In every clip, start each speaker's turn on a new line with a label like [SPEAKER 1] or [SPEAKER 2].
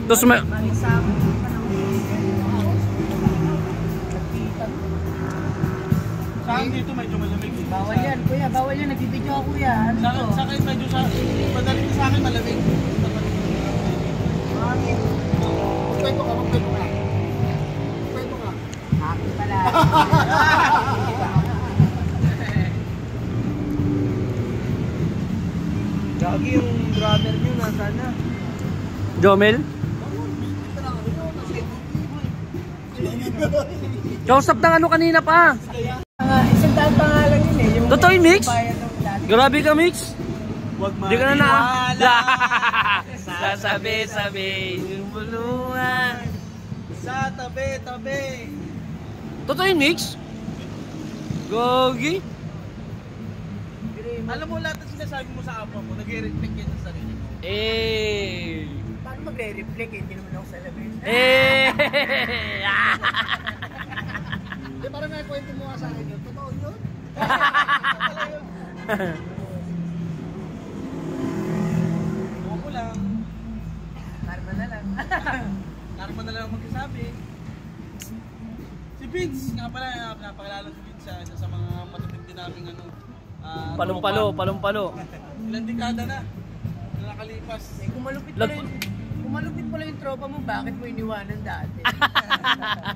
[SPEAKER 1] Tapos may...
[SPEAKER 2] Saan dito medyo malamig?
[SPEAKER 3] Bawal yan, kuya. Bawal yan. Nagbibidyo ako, kuya. Ano
[SPEAKER 2] sa akin medyo madaling sa akin malamig. Magkwento ka. Magkwento ka.
[SPEAKER 3] Happy pala. Gagi yung brother niyo, nasaan na?
[SPEAKER 1] Jomel? Kausap ng ano kanina pa?
[SPEAKER 3] Isang taon pangalan yun eh.
[SPEAKER 1] Totoo yung mix? Grabe ka mix? Hindi ka na sasabi yung bulungan.
[SPEAKER 2] Sa tabi.
[SPEAKER 1] Totoo yung mix? Gogi?
[SPEAKER 2] Alam mo lahat ng sinasabi mo sa apa mo, nag-reflect yan sa sarili mo.
[SPEAKER 3] Paano magre-reflect eh? Hindi naman ako sa labis.
[SPEAKER 2] Di parang may kwento mo nga sa akin yun. Totoo yun? Huwag mo lang.
[SPEAKER 3] Karma na lang.
[SPEAKER 2] Karma na lang magkasabi. Si Vince, nga pala, napakilala si Vince sa mga matutid din namin ano.
[SPEAKER 1] Palumpalo.
[SPEAKER 2] Ilang dekada na nakalipas.
[SPEAKER 3] Eh, kumalupit pala yung tropa mo, bakit mo iniwanan dati?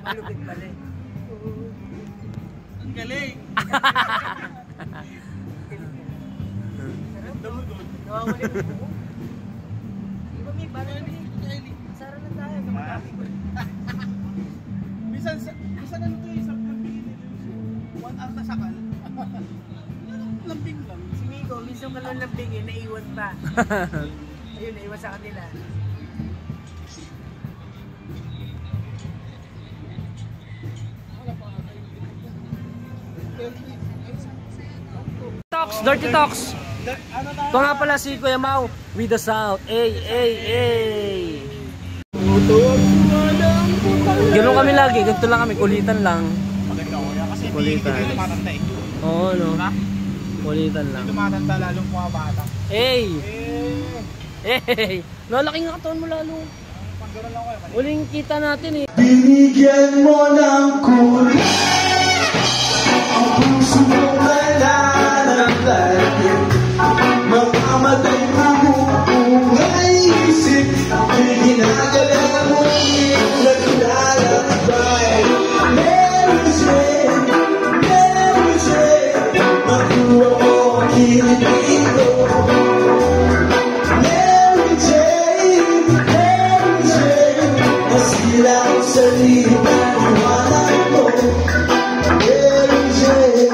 [SPEAKER 3] Malupit pala eh.
[SPEAKER 2] Ang galing. Ganda mo doon.
[SPEAKER 3] Nawawala yung buko. Di ba may parang Sara na tayo.
[SPEAKER 2] Minsan ano to isang lambing nito. 1 hour na sakal. Lambing lang.
[SPEAKER 3] Si Migo, minsan ka lang lambingin, naiwan pa. Ayun, naiwan sa kanila.
[SPEAKER 1] Dirty Talks. Ito nga pala si Kuya Mau with the South. Ganoon kami lagi, ganito lang kami, kulitan lang.
[SPEAKER 2] Kasi
[SPEAKER 1] kulitan.
[SPEAKER 2] hindi tumatanda eh.
[SPEAKER 1] Oo, no. Kulitan lang.
[SPEAKER 2] Hindi tumatanda lalong pumabata.
[SPEAKER 1] Hey! Lalaki nga katawan mo lalo.
[SPEAKER 2] Panggaro lang kayo.
[SPEAKER 1] Uling kita natin eh.
[SPEAKER 4] Binigyan mo ng kulay ang puso mo wala ng lagyan. Mamamatay bumubungay isip ay ginagala mo naglalakbay. Mary Jane, makuha mo ang kilipin ko. Mary Jane, nasila ang salita ng anak mo. Mary Jane.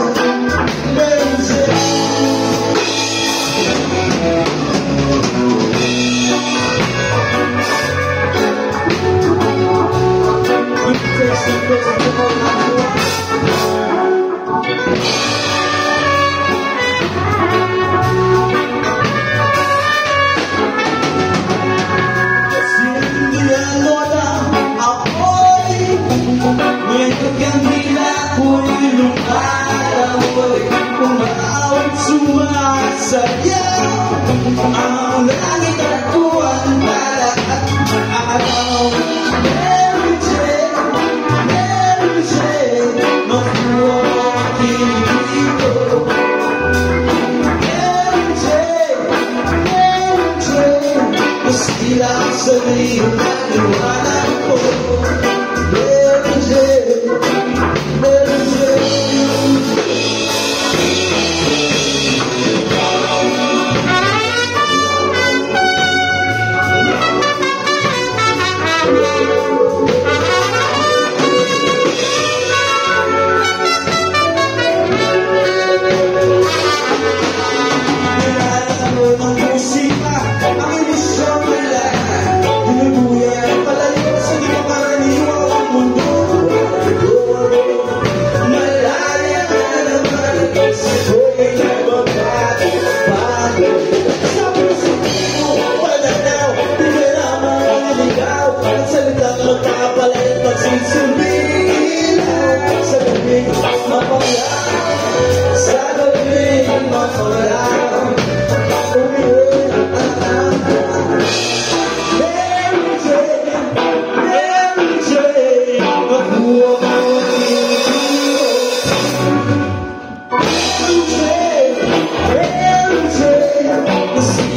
[SPEAKER 4] Ang langit at tuwan para at araw. Mary Jane, makuha mo ang kilipin ko. Mary Jane, maski lang sabihin na iwanan ko. Mary Jane.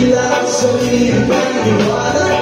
[SPEAKER 4] tila sa liwanag.